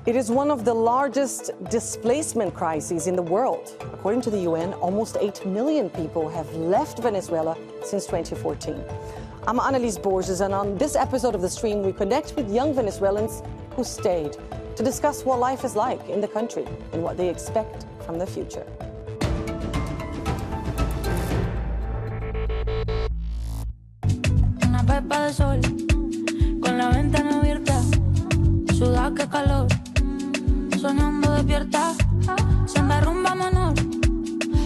It is one of the largest displacement crises in the world. According to the UN, almost 8 million people have left Venezuela since 2014. I'm Anelise Borges, and on this episode of The Stream, we connect with young Venezuelans who stayed to discuss what life is like in the country and what they expect from the future. Una pepa de sol, con la ventana abierta, suda que calor, soñando despierta, senda rumba menor,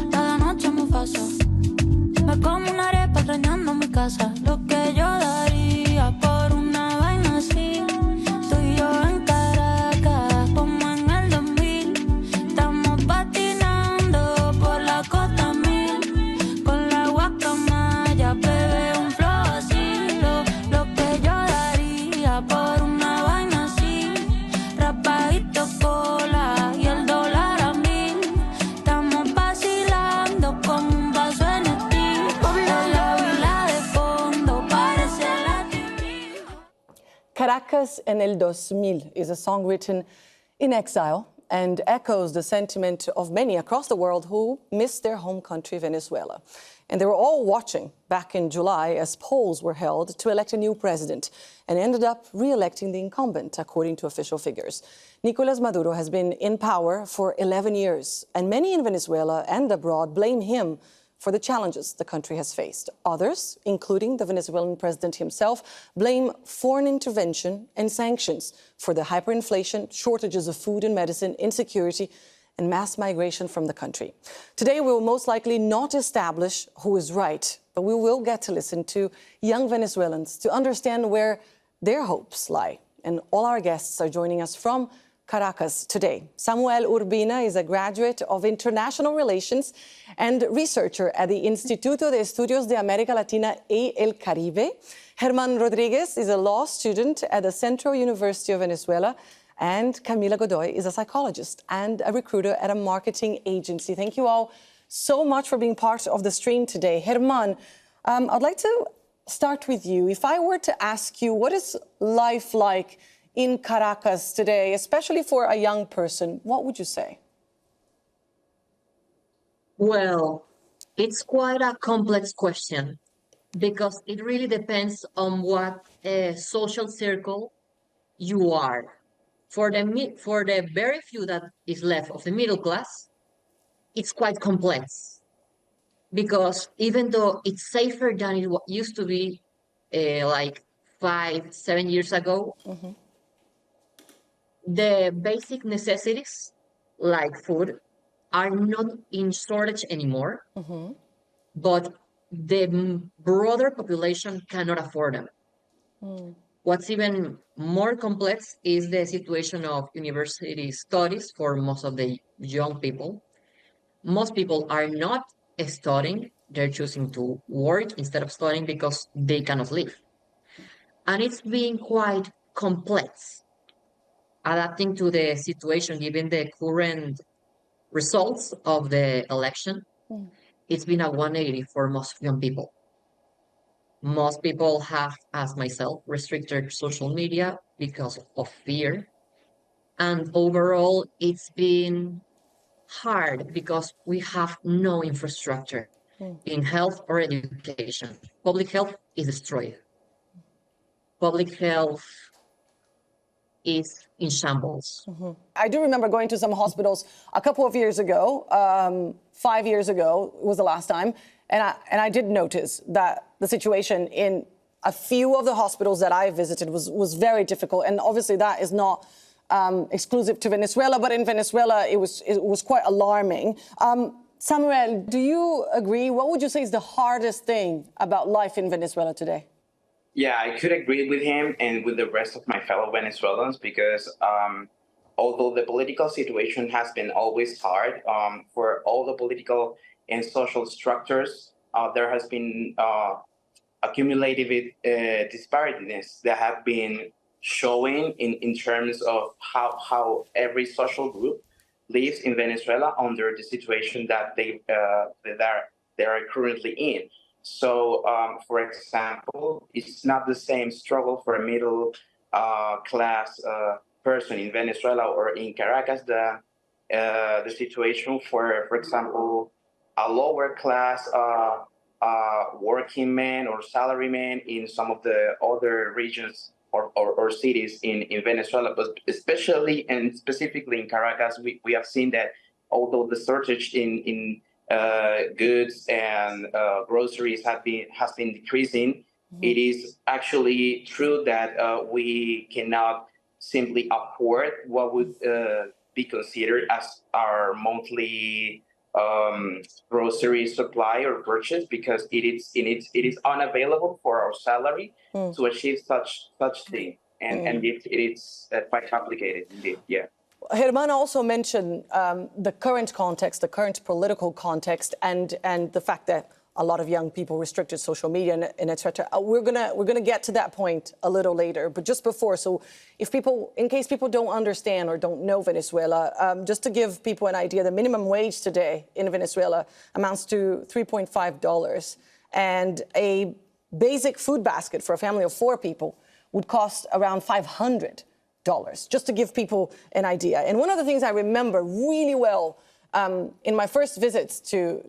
cada noche me pasa, me como una arepa extrañando mi casa, lo que yo daría por una vaina así, tú y yo en Caracas, como en el 2000, estamos patinando por la costa mil, con la guacamaya, bebé, un flow así, lo que yo daría por una vaina así, rapadito cola y el dólar a 1000, estamos vacilando con un vaso en estilo, la vila de fondo parece la TV. Caracas en el 2000 is a song written in exile and echoes the sentiment of many across the world who miss their home country, Venezuela. And they were all watching back in July as polls were held to elect a new president and ended up re-electing the incumbent, according to official figures. Nicolas Maduro has been in power for 11 years, and many in Venezuela and abroad blame him for the challenges the country has faced. Others, including the Venezuelan president himself, blame foreign intervention and sanctions for the hyperinflation, shortages of food and medicine, insecurity, and mass migration from the country. Today, we will most likely not establish who is right, but we will get to listen to young Venezuelans to understand where their hopes lie. And all our guests are joining us from Caracas today. Samuel Urbina is a graduate of International Relations and researcher at the Instituto de Estudios de América Latina y el Caribe. Germán Rodriguez is a law student at the Central University of Venezuela. And Camila Godoy is a psychologist and a recruiter at a marketing agency. Thank you all so much for being part of the stream today. Germán, I'd like to start with you. If I were to ask you, what is life like in Caracas today, especially for a young person, what would you say? Well, it's quite a complex question because it really depends on what social circle you are. For the very few that is left of the middle class, it's quite complex because even though it's safer than it used to be like 5-7 years ago, the basic necessities like food are not in shortage anymore, but the broader population cannot afford them. What's even more complex is the situation of university studies for most of the young people. Most people are not studying, they're choosing to work instead of studying because they cannot live. And it's been quite complex adapting to the situation given the current results of the election. It's been a 180 for most young people. Most people have, as myself, restricted social media because of fear. And overall, it's been hard because we have no infrastructure in health or education. Public health is destroyed. Public health is in shambles. I do remember going to some hospitals a couple of years ago, 5 years ago was the last time, and I did notice that the situation in a few of the hospitals that I visited was very difficult, and obviously that is not exclusive to Venezuela, but in Venezuela it was quite alarming. Samuel, do you agree? What would you say is the hardest thing about life in Venezuela today? Yeah, I could agree with him and with the rest of my fellow Venezuelans because although the political situation has been always hard for all the political and social structures, there has been accumulative disparities that have been showing in terms of how every social group lives in Venezuela under the situation that they are currently in. So, for example, it's not the same struggle for a middle class person in Venezuela or in Caracas, the situation for example, a lower class working man or salaryman in some of the other regions or cities in Venezuela, but especially and specifically in Caracas, we have seen that although the shortage in goods and groceries has been decreasing, it is actually true that we cannot simply afford what would be considered as our monthly grocery supply or purchase, because it is unavailable for our salary to achieve such thing, and it's quite complicated indeed. Yeah. Germán also mentioned the current context, the current political context, and the fact that a lot of young people restricted social media and et cetera. We're gonna get to that point a little later, but just before, so in case people don't understand or don't know Venezuela, just to give people an idea, the minimum wage today in Venezuela amounts to $3.5, and a basic food basket for a family of 4 people would cost around $500, just to give people an idea. And one of the things I remember really well in my first visits to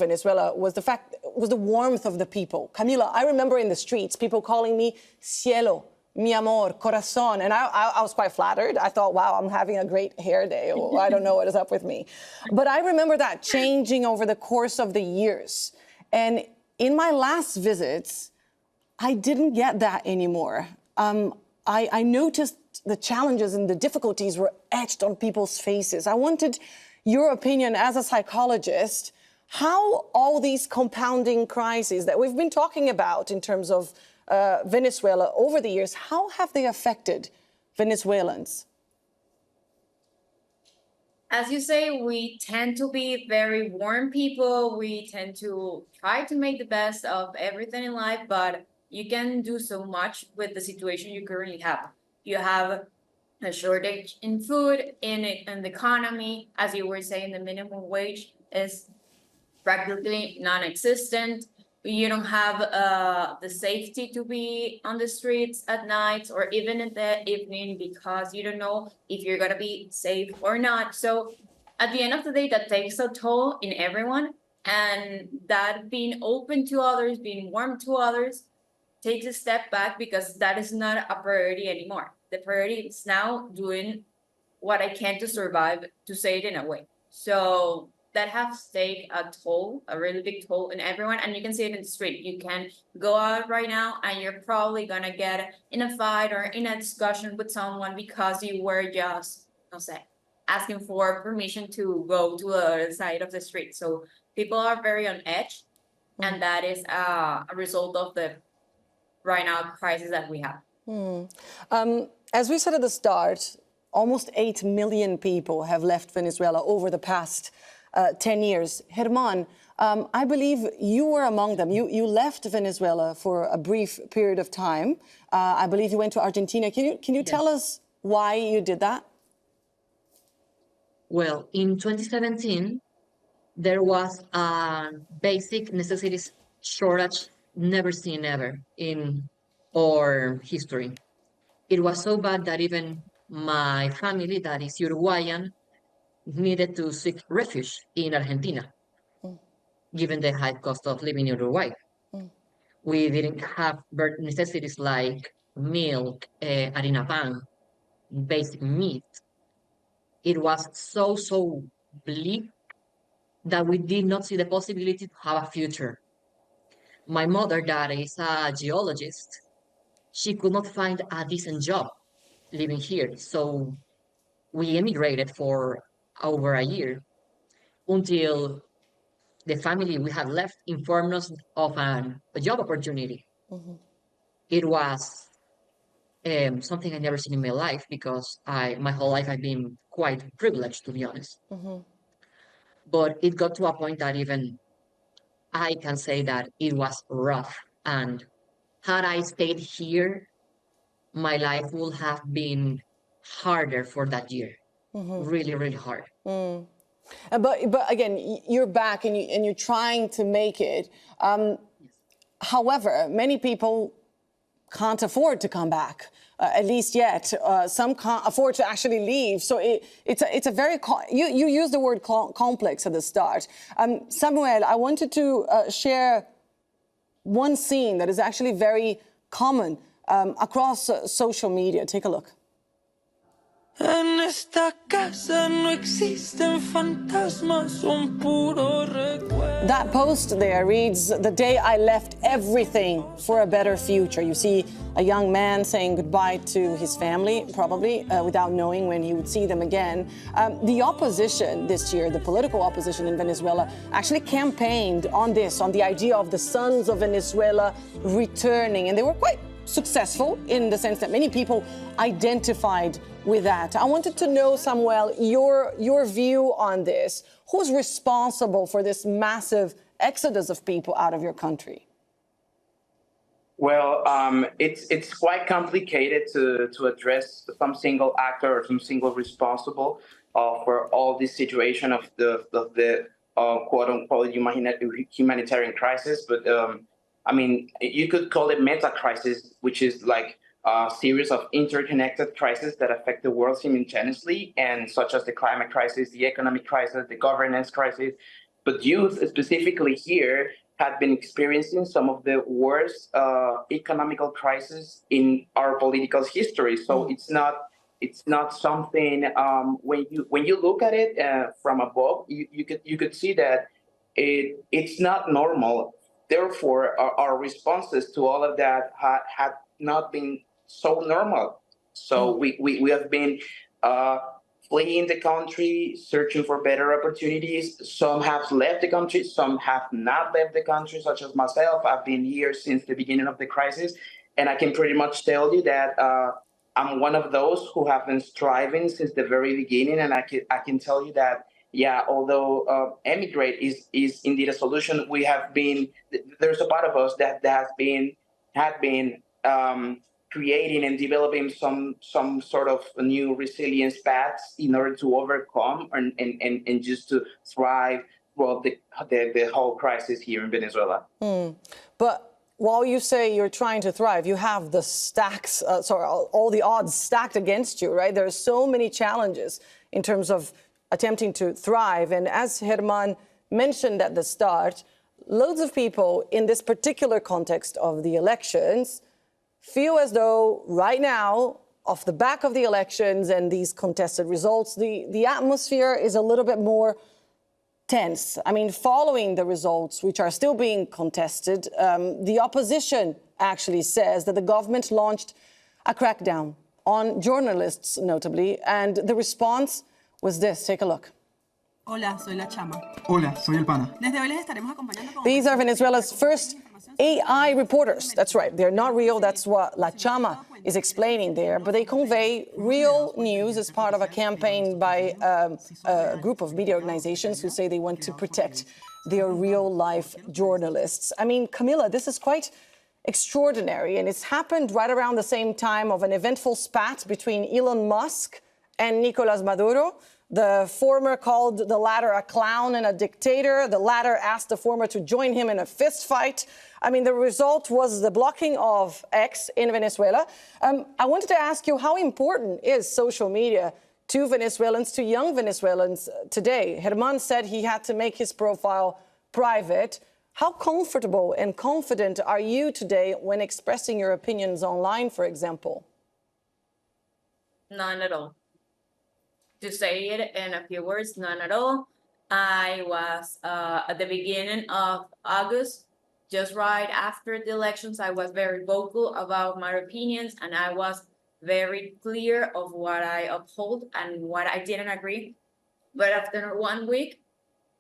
Venezuela was the warmth of the people. Camila, I remember in the streets people calling me cielo, mi amor, corazón, and I was quite flattered. I thought, wow, I'm having a great hair day. Or I don't know what is up with me. But I remember that changing over the course of the years. And in my last visits, I didn't get that anymore. I noticed the challenges and the difficulties were etched on people's faces. I wanted your opinion as a psychologist, how all these compounding crises that we've been talking about in terms of Venezuela over the years, how have they affected Venezuelans? As you say, we tend to be very warm people. We tend to try to make the best of everything in life, but you can do so much with the situation you currently have. You have a shortage in food, in the economy. As you were saying, the minimum wage is practically non-existent. You don't have the safety to be on the streets at night or even in the evening, because you don't know if you're gonna be safe or not. So at the end of the day, that takes a toll in everyone, and that being open to others, being warm to others, takes a step back, because that is not a priority anymore. The priority is now doing what I can to survive, to say it in a way. So that has taken a toll, a really big toll in everyone. And you can see it in the street. You can go out right now and you're probably gonna get in a fight or in a discussion with someone because you were just, asking for permission to go to the other side of the street. So people are very on edge, and that is a result of the right now crisis that we have. As we said at the start, almost 8 million people have left Venezuela over the past 10 years. Germán, I believe you were among them. You left Venezuela for a brief period of time. I believe you went to Argentina. Can you tell us why you did that? Well, in 2017, there was a basic necessities shortage never seen ever in our history. It was so bad that even my family, that is Uruguayan, needed to seek refuge in Argentina, given the high cost of living in Uruguay. We didn't have necessities like milk, harina pan, basic meat. It was so bleak that we did not see the possibility to have a future. My mother, that is a geologist, she could not find a decent job living here. So we emigrated for over a year until the family we had left informed us of a job opportunity. It was something I never seen in my life, because my whole life I've been quite privileged, to be honest. But it got to a point that even I can say that it was rough. And had I stayed here, my life would have been harder for that year. Really, really hard. But again, you're back and you're trying to make it. However, many people can't afford to come back, at least yet. Some can't afford to actually leave. So it's a very, you used the word complex at the start. Samuel, I wanted to share one scene that is actually very common across social media. Take a look. En esta casa no existen fantasmas, son puro recuerdo. That post there reads, "The day I left everything for a better future." You see a young man saying goodbye to his family, probably without knowing when he would see them again. The opposition this year, the political opposition in Venezuela, actually campaigned on this, on the idea of the sons of Venezuela returning. And they were quite successful in the sense that many people identified with that. I wanted to know, Samuel, your view on this. Who's responsible for this massive exodus of people out of your country? Well, it's quite complicated to address some single actor or some single responsible for all this situation of the quote unquote humanitarian crisis. But I mean, you could call it meta crisis, which is like a series of interconnected crises that affect the world simultaneously, and such as the climate crisis, the economic crisis, the governance crisis. But youth, specifically here, had been experiencing some of the worst economical crises in our political history. So it's not something when you look at it from above, you could see that it's not normal. Therefore, our responses to all of that had not been so normal. So we have been fleeing the country, searching for better opportunities. Some have left the country, some have not left the country, such as myself. I've been here since the beginning of the crisis. And I can pretty much tell you that I'm one of those who have been striving since the very beginning. And I can tell you that, yeah, although emigrate is indeed a solution, there's a part of us that had been creating and developing some sort of new resilience paths in order to overcome and just to thrive throughout the whole crisis here in Venezuela. But while you say you're trying to thrive, you have the stacks, all the odds stacked against you, right? There are so many challenges in terms of attempting to thrive. And as Germán mentioned at the start, loads of people in this particular context of the elections feel as though right now, off the back of the elections and these contested results, the atmosphere is a little bit more tense. I mean, following the results, which are still being contested, the opposition actually says that the government launched a crackdown on journalists, notably, and the response was this. Take a look. Hola, soy la Chama. Hola, soy el pana. Desde hoy les estaremos acompañando con... These are Venezuela's first AI reporters. That's right. They're not real. That's what La Chama is explaining there. But they convey real news as part of a campaign by a group of media organizations who say they want to protect their real-life journalists. I mean, Camila, this is quite extraordinary, and it's happened right around the same time of an eventful spat between Elon Musk and Nicolas Maduro. The former called the latter a clown and a dictator. The latter asked the former to join him in a fist fight. I mean, the result was the blocking of X in Venezuela. I wanted to ask you, how important is social media to Venezuelans, to young Venezuelans today? Germán said he had to make his profile private. How comfortable and confident are you today when expressing your opinions online, for example? None at all. To say it in a few words, none at all. I was at the beginning of August, just right after the elections, I was very vocal about my opinions, and I was very clear of what I uphold and what I didn't agree. But after 1 week,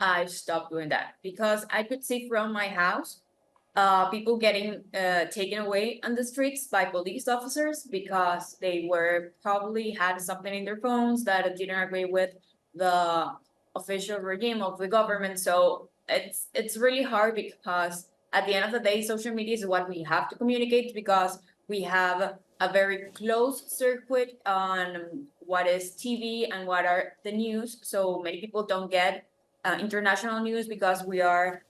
I stopped doing that because I could see from my house people getting taken away on the streets by police officers because they were probably had something in their phones that didn't agree with the official regime of the government. So it's really hard because at the end of the day, social media is what we have to communicate because we have a very closed circuit on what is TV and what are the news. So many people don't get international news because we are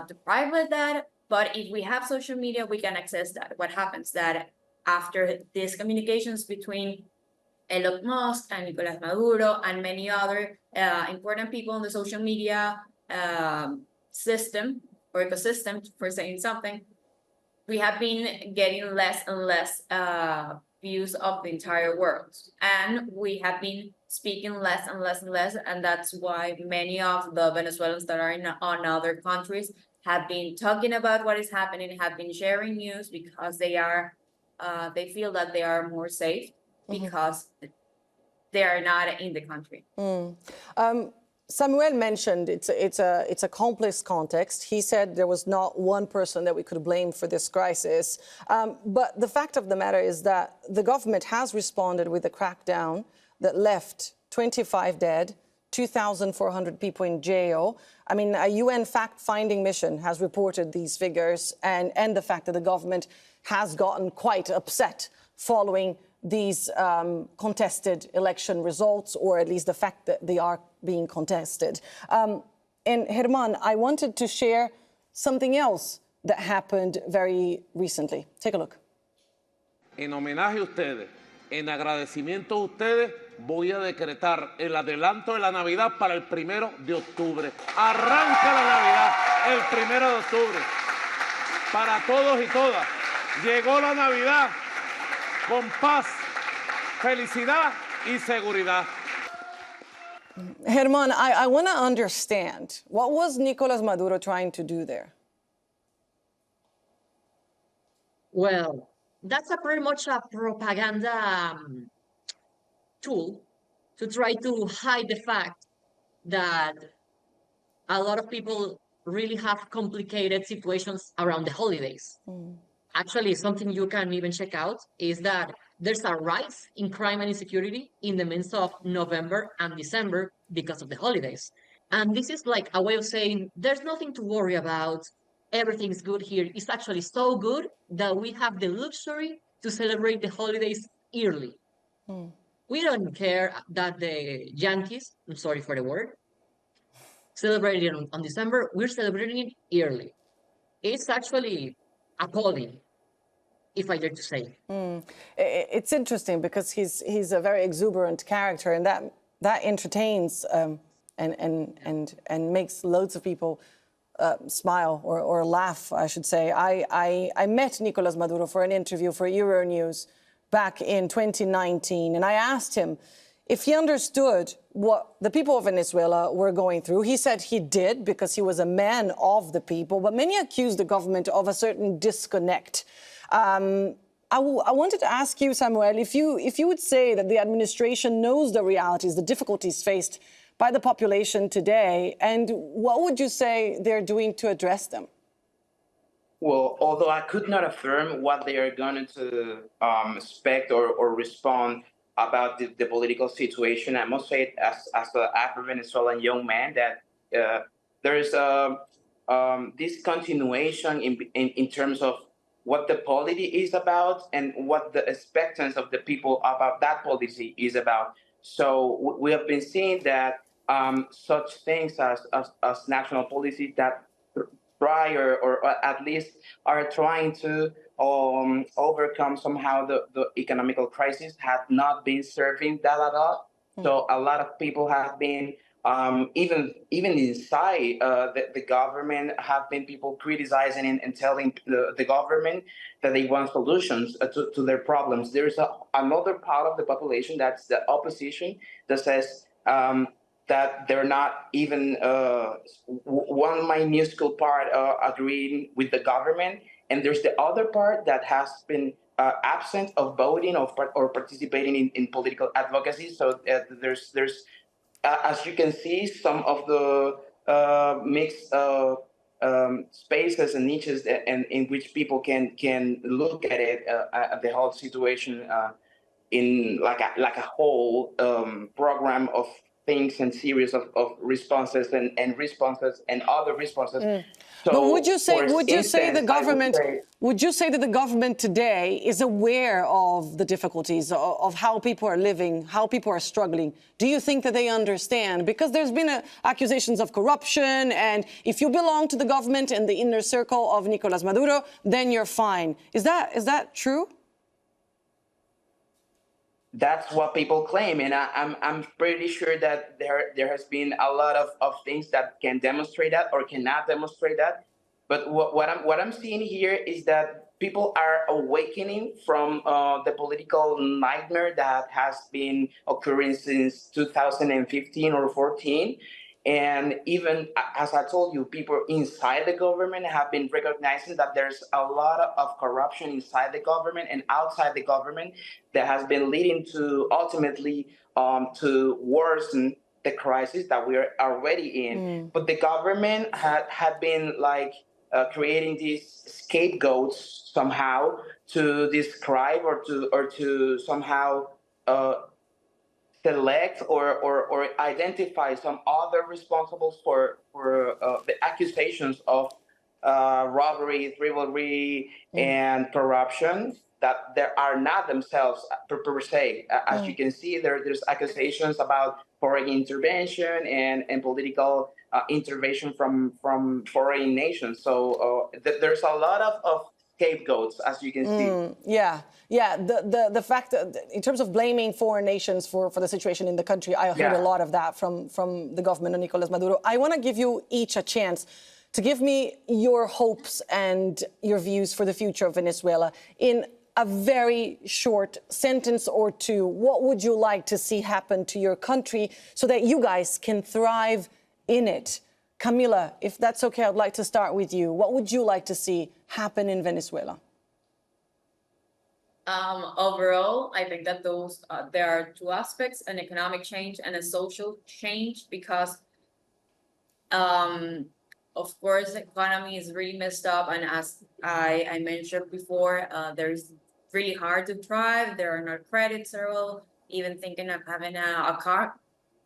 deprived with that. But if we have social media, we can access that. What happens that after these communications between Elon Musk and Nicolas Maduro and many other important people in the social media system or ecosystem, for saying something, we have been getting less and less views of the entire world. And we have been speaking less and less and less. And that's why many of the Venezuelans that are on other countries have been talking about what is happening, have been sharing news because they feel that they are more safe because they are not in the country. Samuel mentioned it's a complex context. He said there was not one person that we could blame for this crisis. But the fact of the matter is that the government has responded with a crackdown that left 25 dead, 2,400 people in jail. I mean, a UN fact-finding mission has reported these figures and the fact that the government has gotten quite upset following these contested election results, or at least the fact that they are being contested. And Germán, I wanted to share something else that happened very recently. Take a look. En homenaje a ustedes, en agradecimiento a ustedes, voy a decretar el adelanto de la Navidad para el 1 de octubre. Arranca la Navidad el 1 de octubre. Para todos y todas. Llegó la Navidad con paz, felicidad y seguridad. Germán, I want to understand, what was Nicolas Maduro trying to do there? Well, that's a pretty much a propaganda tool to try to hide the fact that a lot of people really have complicated situations around the holidays. Actually, something you can even check out is that there's a rise in crime and insecurity in the months of November and December because of the holidays. And this is like a way of saying there's nothing to worry about. Everything's good here. It's actually so good that we have the luxury to celebrate the holidays early. We don't care that the Yankees, I'm sorry for the word, celebrated on December. We're celebrating it early. It's actually appalling, if I dare to say. It's interesting because he's a very exuberant character, and that entertains and makes loads of people smile or laugh, I should say. I met Nicolas Maduro for an interview for Euronews back in 2019, and I asked him if he understood what the people of Venezuela were going through. He said he did because he was a man of the people, but many accused the government of a certain disconnect. I wanted to ask you, Samuel, if you would say that the administration knows the realities, the difficulties faced by the population today, and what would you say they're doing to address them? Well, although I could not affirm what they are going to expect or respond about the political situation, I must say, as an Afro-Venezuelan young man, that there is this continuation in terms of what the polity is about and what the expectance of the people about that policy is about. So we have been seeing that such things as national policies that try or at least are trying to overcome somehow the economical crisis have not been serving that at all. So a lot of people have been even inside the government have been people criticizing and telling the government that they want solutions to their problems. There's another part of the population, that's the opposition, that says that they're not even one minuscule part agreeing with the government. And there's the other part that has been absent of voting or participating in political advocacy. So there's as you can see, some of the mixed spaces and niches in which people can look at it, at the whole situation in like a whole program things and series of responses and responses and other responses. So, but would you say the government would you say that the government today is aware of the difficulties of how people are living, how people are struggling? Do you think that they understand? Because there's been accusations of corruption, and if you belong to the government and the inner circle of Nicolas Maduro, then you're fine. Is that true? That's what people claim, and I'm pretty sure that there has been a lot of things that can demonstrate that or cannot demonstrate that. But what I'm seeing here is that people are awakening from the political nightmare that has been occurring since 2015 or 14. And even, as I told you, people inside the government have been recognizing that there's a lot of corruption inside the government and outside the government that has been leading to ultimately to worsen the crisis that we are already in. But the government had been like creating these scapegoats somehow to describe or to somehow select or identify some other responsibles for the accusations of robbery, rivalry, and corruption that there are not themselves per se. As you can see, there's accusations about foreign intervention and political intervention from foreign nations. So there's a lot of scapegoats, as you can see. Yeah. The fact that in terms of blaming foreign nations for the situation in the country, I heard a lot of that from the government of Nicolas Maduro. I want to give you each a chance to give me your hopes and your views for the future of Venezuela in a very short sentence or two. What would you like to see happen to your country so that you guys can thrive in it? Camila, if that's okay, I'd like to start with you. What would you like to see happen in Venezuela? Overall, I think that there are two aspects: an economic change and a social change, because of course the economy is really messed up, and as I mentioned before, there's really hard to thrive. There are no credits at all. Even thinking of having a car,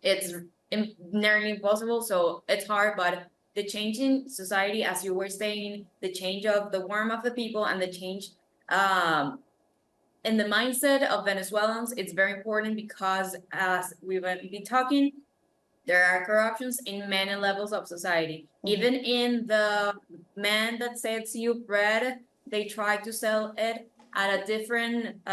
it's nearly impossible. So it's hard, but the change in society, as you were saying, the change of the warmth of the people and the change in the mindset of Venezuelans, it's very important, because as we've been talking, there are corruptions in many levels of society. Even in the man that sells you bread, they try to sell it at a different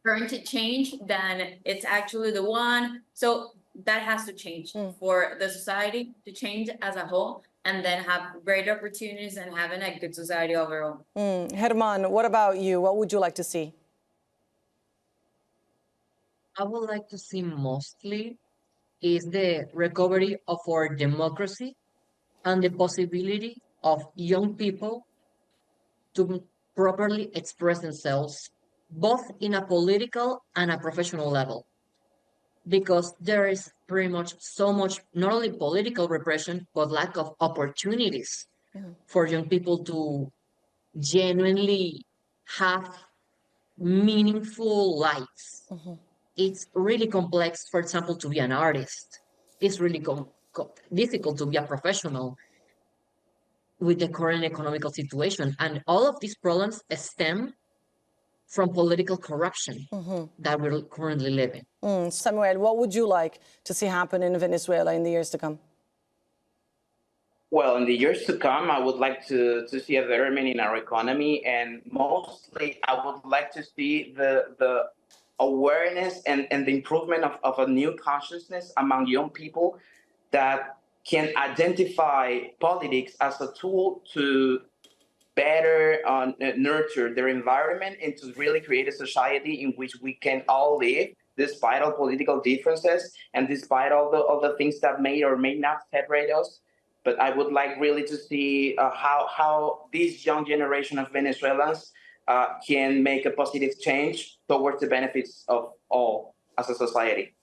currency change than it's actually the one. So that has to change for the society to change as a whole, and then have great opportunities and having a good society overall. Germán, what about you? What would you like to see? I would like to see mostly is the recovery of our democracy and the possibility of young people to properly express themselves, both in a political and a professional level. Because there is pretty much so much, not only political repression, but lack of opportunities for young people to genuinely have meaningful lives. It's really complex, for example, to be an artist. It's really difficult to be a professional with the current economical situation. And all of these problems stem from political corruption that we're currently living. Samuel, what would you like to see happen in Venezuela in the years to come? Well, in the years to come, I would like to see a betterment in our economy, and mostly I would like to see the awareness and the improvement of a new consciousness among young people that can identify politics as a tool to better nurture their environment and to really create a society in which we can all live despite all political differences and despite all the things that may or may not separate us. But I would like really to see how this young generation of Venezuelans can make a positive change towards the benefits of all as a society.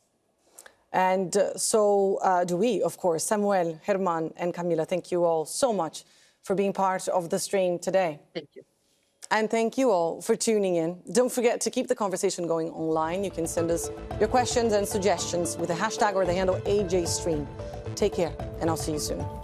And so do we, of course. Samuel, Germán, and Camila, thank you all so much for being part of the stream today. Thank you. And thank you all for tuning in. Don't forget to keep the conversation going online. You can send us your questions and suggestions with the hashtag or the handle AJStream. Take care, and I'll see you soon.